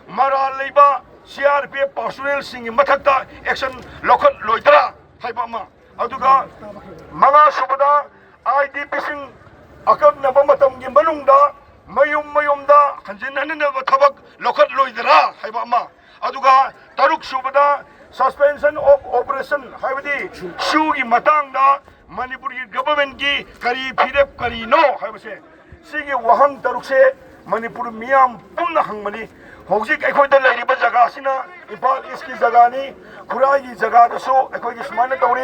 ꯃꯔꯥꯜ ꯂꯩꯕ CRPF ꯄꯥꯔꯁꯣꯅꯦꯜꯁꯤꯡꯒꯤ ꯃꯊꯛꯇ ꯑꯦꯛꯁꯟ ꯂꯧꯈꯠꯂꯣꯏꯗ꯭ꯔꯥ ꯍꯥꯏꯕ ꯑꯃ ꯑꯗꯨꯒ ꯃꯉꯥ ꯁꯨꯕꯗ IDPꯁꯤꯡ ꯑꯀꯛꯅꯕ ꯃꯇꯝꯒꯤ ꯃꯅꯨꯡꯗ ꯃꯌꯨꯝꯗ ꯍꯟꯖꯤꯟ ꯍꯟꯖꯤꯟꯅꯕ ꯊꯕꯛ ꯂꯧꯈꯠꯂꯣꯏꯗ꯭ꯔꯥ ꯍꯥꯏꯕ ꯑꯃ ꯑꯗꯨꯒ ꯇꯔꯨꯛ ꯁꯨꯕꯗ suspension of operation 하이버디 시우기 마땅다 마니푸르 government기 가리 피랩 가리노 하이버세 시기 와항 따룩세 마니푸르 미암 뿜나 항마니 혹시 에코이들 레리바 자가시나 임팔 이스키 자가니 구라기 자가도소 에코이기 스마이나 떠우리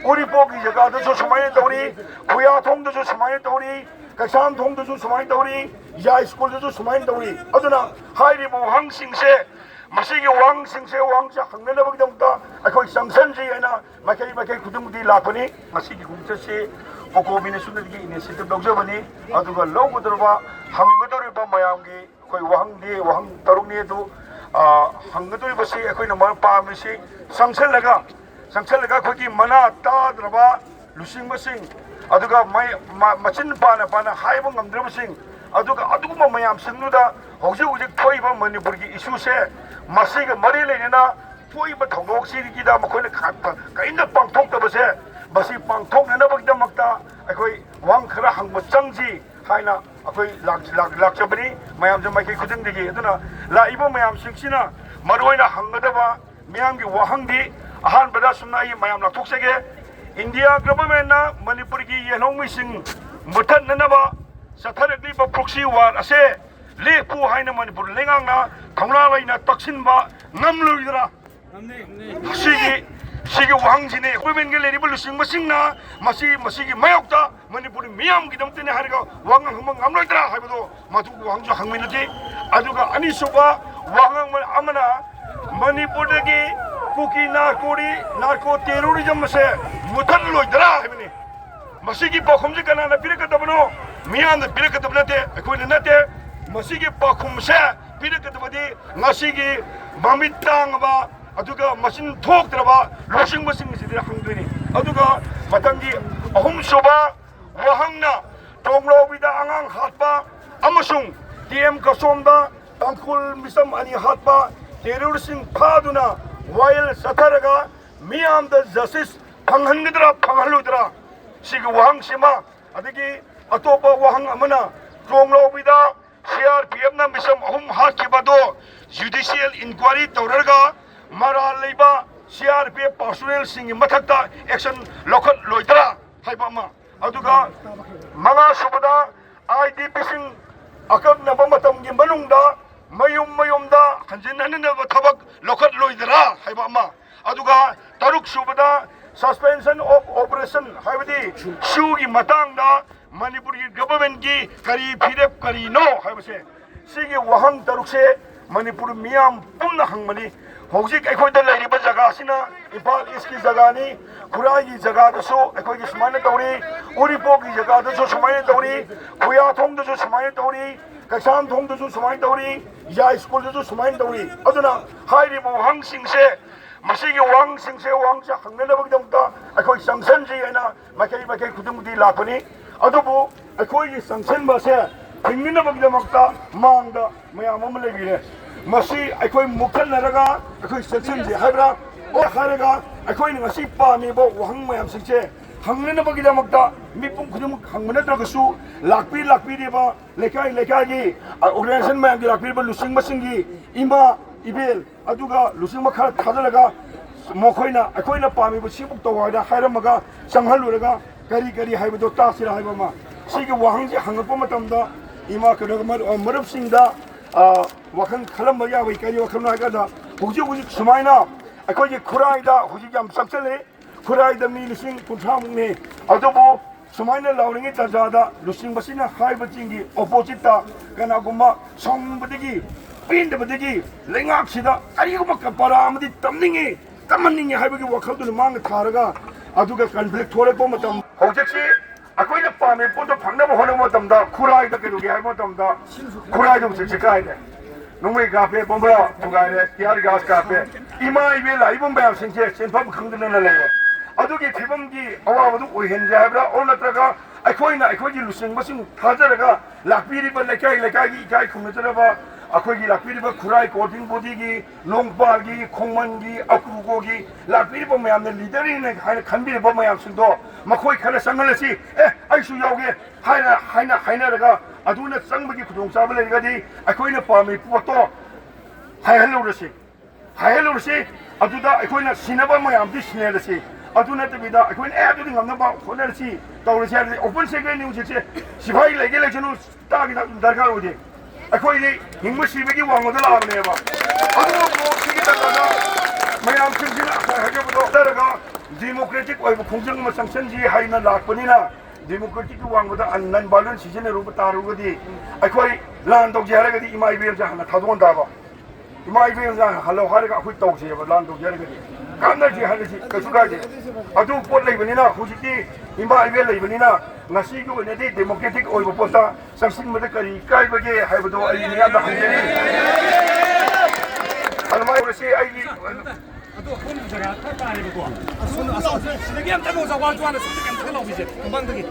우리포기 자가도소 스마이나 떠우리 구야통도소 스마이나 떠우리 각산통도소 스마이나 떠우리 야이스쿨도소 스마이나 떠우리 어두나 하이리보 항싱세 마시기 왕싱세 왕자 항면해보기부터 아이코이 상선지에나 마케이 구등무디 라코니 마시기 공처시 오코미네 순들기 이니시티브 럭저버니 아두가 로고들과 항거들과 마양기 거의 왕 따룩니에도 항거들버시 아이코이는 뭐 빠미시 상철레가 거기 만나 따들어봐 루싱버싱 아두가 마친 바나 하이번 감들버싱 아두가 마양 승누다 혹시 토이바 머니부르기 이슈세 마시가 머리 내리나 토이바 통곡시기다 뭐거는 가인다 빵톡더버세 마시 빵톡내나 버기다 먹다 아이코이 왕크라 항뭐 짱지 하이나 아이코이 락저버니 마양 좀 마이키 구등되기 어두나 라이버 마양 식시나 마루이나 항거다바 미양기 와항디 아한바다 숨나이 마양 락톡세게 인디아 government나 머니부르기 예농미싱 못한나바 사타르리바 프록시 와 아세 레푸 하이나 머니푸르 랭앙나 강라라이나 떡신바 남루이더라 시기 왕진의 고벤게 레리블 루싱마싱나 마시기 마역다 머니푸르 미암기 덤때네 하니까 왕왕 한번 남루이더라 하이버도 마두고 왕주 항민이지 아주가 아니소바 왕왕을 아마나 머니푸르기 쿠키 나르코 테러리즘세 못한루이더라 하이버니 마시기 바콤지 가나나 비르카다보노 미안데 비르카다보나테 아코이는 나테 마시기 바쿰세 비르카다보디 마시기 마미땅바 아두가 마신 톡 들어봐 로싱머싱시들 항드니 아두가 마땅기 아홈소바 와항나 동로비다 앙앙 핫바 아마숭 DM 가솜다 땅쿨 미섬 아니 핫바 테러리싱 파두나 와일 사타라가 미암다 저시스 방한루더라 시기 와항 시마 아드기 아토바 와항 아마나 종로비다 CRPF나 미섬 아홈 하키바도 judicial inquiry तौरगा moral लेबा CRPF पार्सोनेलसिंग मथक्ता एक्शन लौखꯠलोइदरा हाइबामा अदुगा मंगा सुबदा IDPसिंग अकबनबा मतमगी मनुंगदा मयुमदा हंजिन हंजिनबा थबक लौखꯠलोइदरा हाइबामा अदुगा तरुक सुबदा suspension of operation हाइबदी शूगी मतांगदा मणिपुर की गवर्नमेंट की करी फिरेप करी नो हाइबसे सिगी वहंग तरुकसे मणिपुर मियाम पुमना हंगमनी होजिक एखोइदा लेरिबा जगह सिना इम्फाल ईस्ट की जगह नि खुराई जगह दसो एखोइगी समाने तौरी उरिपो की जगह दसो समाने तौरी खुया थोंग दसो समाने तौरी कसाम थोंग दसो समाने तौरी या स्कूल दसो समाने तौरी अदुना हाइरिबो हंगसिंगसे मसीगी वांगसिंगसे वांगसा हंगनबगदमता एखोइ संसनजी एना माइकै खुदुमदी लाखनी अदुबु एखोइगी संसनबसे हिंगनबगदमता मांगदा मयाम अम लेबिरे मसी एखोइ मुखनरगा एखोइ संसनजी हाइब्रा ओ हारगा एखोइ ngasi पामेबो वहंग मयाम सिंगसे हंगनबगदमता मिपुम खुदुम हंगनद्रगसु लाकपीरेबा लेकागी ऑर्गेनाइजेशन मयामगी लाकपीरेबा लुसिंग मसिंगी इमा इबेल अदुगा लुसिंग मखा थादलगा मखोइना एखोइना पामेबो सिबुक तवादा हाइरमगा संहलुरगा करी हाइबदो तासिरा हाइबमा सिगी वहंगजी हंगपो मतमदा इमा कनगमर मरबसिंगदा वखन खलम यावै करी वखन हाइगदा हुजी सुमाइना एखोइगी खुराइदा हुजी याम सक्चले खुराइदा मी लिसिंग कुंथामुने अदुबो सुमाइना लाउरिंगी तजादा लुसिंग बसिना हाइबचिंगी ओपोजिटा कनागुमा संबदगी पिंदबदगी लेंगाक्सिदा अरिगुमा कपरा अमदि तमनिंगे हाइबगी वखलदुन मांग थारगा अदुगा कन्फ्लिक्ट थोरेपो मतम होजेक्सी अखोइना पामे पोतो फंगनबो होनो मतमदा खुराइदा केरुगे हाइबो मतमदा खुराइदो सिकाइदे नुमै गापे बोंबरा तुगाइदे यार गास गापे इमा इबे लाइबम बाय सिंचे सेनफम खंगदना लेले अदुगी फिबमगी अवाबदु ओइहेनजे हाइब्रा ओ नत्रगा अखोइना अखोइगी लुसिंग मसिंग थाजरगा लाकपीरिबा लेकाई इकाई खुमजरबा ꯑꯩꯈꯣꯏꯒꯤ ꯂꯥꯛꯄꯤꯔꯤꯕ ꯈꯨꯔꯥꯏ ꯀꯣꯔꯇꯤꯡ ꯕꯣꯗꯤꯒꯤ ꯂꯣꯡꯄꯥꯜꯒꯤ ꯈꯣꯡꯃꯟꯒꯤ ꯑꯀ꯭ꯔꯨꯒꯣꯒꯤ ꯂꯥꯛꯄꯤꯔꯤꯕ ꯃꯌꯥꯝꯅ ꯂꯤꯗꯔꯅ ꯍꯥꯏꯅ ꯈꯟꯕꯤꯔꯤꯕ ꯃꯌꯥꯝꯁꯤꯡꯗꯣ ꯃꯈꯣꯏ ꯈꯔ ꯆꯪꯍꯜꯂꯁꯤ ꯑꯩꯁꯨ ꯌꯥꯎꯒꯦ ꯍꯥꯏꯅꯔꯒ ꯑꯗꯨꯅ ꯆꯪꯕꯒꯤ ꯈꯨꯗꯣꯡꯆꯥꯕ ꯂꯩꯔꯒꯗꯤ ꯑꯩꯈꯣꯏꯅ ꯄꯥꯝꯃꯤ ꯄꯣꯠꯇꯣ ꯍꯥꯏꯍꯜꯂꯨꯔꯁꯤ ꯑꯗꯨꯗ ꯑꯩꯈꯣꯏꯅ ꯁꯤꯟꯅꯕ ꯃꯌꯥꯝꯗꯤ ꯁꯤꯟꯅꯔꯁꯤ ꯑꯗꯨ ꯅꯠꯇꯕꯤꯗ ꯑꯩꯈꯣꯏꯅ ꯑꯗꯨꯗꯤ ꯉꯝꯅꯕ ꯍꯣꯠꯅꯔꯁꯤ ꯇꯧꯔꯁꯤ ꯍꯥꯏꯕꯗꯤ ꯑꯣꯄꯟ ꯁꯦꯀ꯭ꯔꯦꯠꯅꯤ ꯍꯧꯖꯤꯛꯁꯦ ꯁꯤꯐꯥꯏ ꯂꯩꯒꯦ ꯂꯩꯁꯅꯨ ꯇꯥꯒꯤ ꯗꯔꯀꯥꯔ ꯑꯣꯏꯗꯦ ꯑꯩꯈꯣꯏꯗꯤ ꯍꯤꯡꯕ ꯁꯤꯕꯒꯤ ꯋꯥꯡꯃꯗ ꯂꯥꯛꯑꯕꯅꯦꯕ ꯑꯗꯨꯕꯨ ꯁꯤꯒꯤ ꯗꯔꯀꯥꯔꯗ ꯃꯌꯥꯝꯁꯤꯡꯁꯤꯅ ꯍꯥꯏꯖꯕꯗꯣ ꯍꯥꯏꯔꯒ ꯗꯦꯃꯣꯀ꯭ꯔꯦꯇꯤꯛ ꯑꯣꯏꯕ ꯈꯣꯡꯖꯪ ꯑꯃ ꯆꯪꯁꯟꯁꯤ ꯍꯥꯏꯅ ꯂꯥꯛꯄꯅꯤꯅ ꯗꯦꯃꯣꯀ꯭ꯔꯦꯇꯤꯛꯀꯤ ꯋꯥꯡꯃꯗ ꯅꯟ ꯚꯥꯏꯂꯦꯟꯁ ꯁꯤꯖꯤꯟꯅꯔꯨꯕ ꯇꯥꯔꯒꯗꯤ ꯑꯩꯈꯣꯏ ꯂꯥꯟ ꯇꯧꯁꯦ ꯍꯥꯏꯔꯒꯗꯤ ꯏꯃꯥ ꯏꯕꯦꯜꯁꯦ ꯍꯥꯟꯅ ꯊꯥꯗꯣꯛꯍꯟ ꯇꯥꯕ ꯏꯃꯥ ꯏꯕꯦꯜꯁꯦ ꯍꯜꯂꯣ ꯍꯥꯏꯔꯒ ꯑꯩꯈꯣꯏ ꯇꯧꯁꯦꯕ ꯂꯥꯟ ꯇꯧꯁꯦ ꯍꯥꯏꯔꯒꯗꯤ ꯀꯥꯟꯅꯁꯤ ꯍꯥꯏꯔꯁꯤ ꯀꯩꯁꯨ ꯀꯥꯏꯗꯦ ꯑꯗꯨ ꯄꯣꯠ ꯂꯩꯕꯅꯤꯅ ꯍꯧꯖꯤꯛꯇꯤ ꯏꯃꯥ ꯏꯕꯦꯜ ꯂꯩꯕꯅꯤꯅ ꯉꯁꯤꯒꯤ ꯑꯣꯏꯅꯗꯤ ꯗꯦꯃꯣꯀ꯭ꯔꯦꯇꯤꯛ ꯑꯣꯏꯕ ꯄꯣꯠꯇ ꯆꯪꯁꯤꯟꯕꯗ ꯀꯔꯤ ꯀꯥꯏꯕꯒꯦ ꯍꯥꯏꯕꯗꯣ ꯑꯩ ꯃꯤꯌꯥꯝꯗ ꯍꯪꯖꯔꯤ ꯑꯗꯨꯃꯥꯏꯅ ꯑꯣꯏꯔꯁꯤ ꯑꯩꯒꯤ ꯑꯗꯣ ꯑꯩꯈꯣꯏꯅ ꯖꯒꯥ ꯈꯔ ꯇꯥꯔꯦꯕꯀꯣ ꯁꯤꯗꯒꯤ ꯑꯝꯇꯪ ꯋꯥꯁꯨ ꯋꯥꯅ ꯁꯣꯝꯗ ꯀꯩꯝꯇ ꯂꯧꯕꯤꯁꯦ ꯃꯃꯥꯡꯗꯒꯤ